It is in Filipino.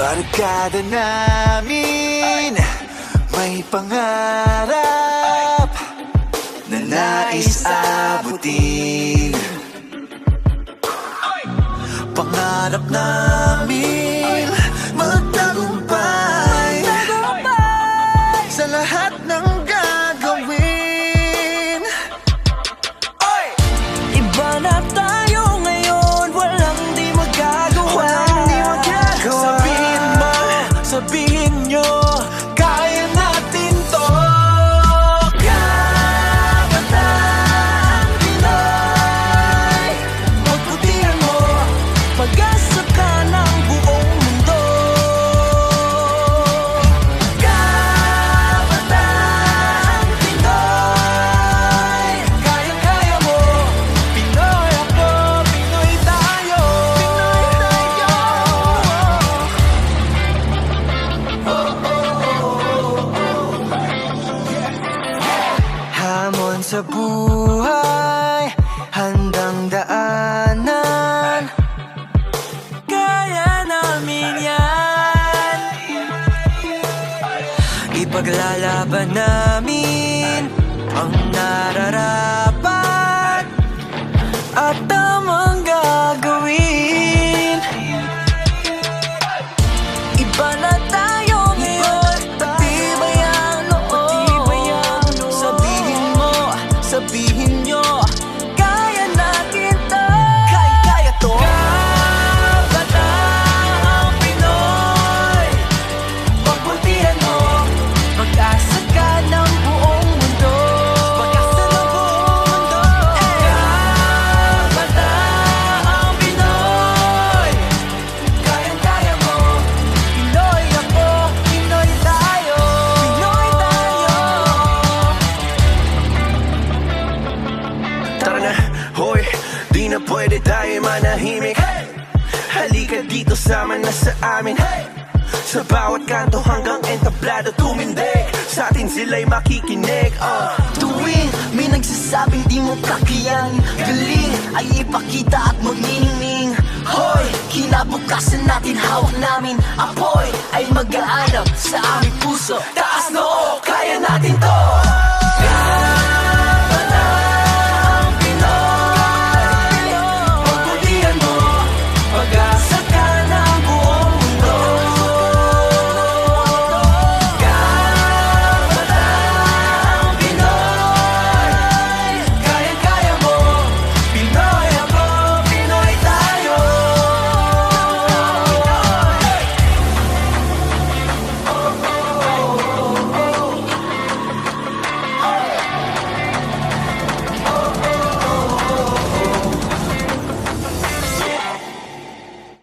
Barkada namin may pangarap na nais abutin. Pangarap namin magtagumpay sa lahat ng gagawin. Iba na tayo ngayon, walang di magagawa. Sabihin mo, sabihin nyo, kaya natin to. Kabataan Pinoy, magbutihan mo, pag-asa ka ng buong mundo. Kabataan Pinoy, kayang-kaya mo. Pinoy ako, Pinoy tayo. Hamon sa buhay, handang daanan. Kaya namin yan. Ipaglalaban namin ang nararapat at tamang gagawin. Iba na tayo ngayon, matibay ang loob. Sabihin mo, sabihin nyo, kaya natin to. Kaya to. Kabataang Pinoy, pagbutihan mo, pag-asa ka ng buong mundo. Pag-asa ng buong mundo. Kabataang Pinoy, kayang-kaya mo. Pinoy ako, Pinoy tayo. Pinoy tayo. Tara na, hoy, di na pwede tayo manahimik. Halika dito, sama na sa amin. Sa bawat kanto hanggang entablado tumindig, sa atin sila'y makikinig. Tuwing may nagsasabing di mo kakayanin, galing ay ipakita at magniningning. Hoy, kinabukasan natin hawak namin, apoy ay mag-aanap sa aming puso. Taas noo, kaya natin to.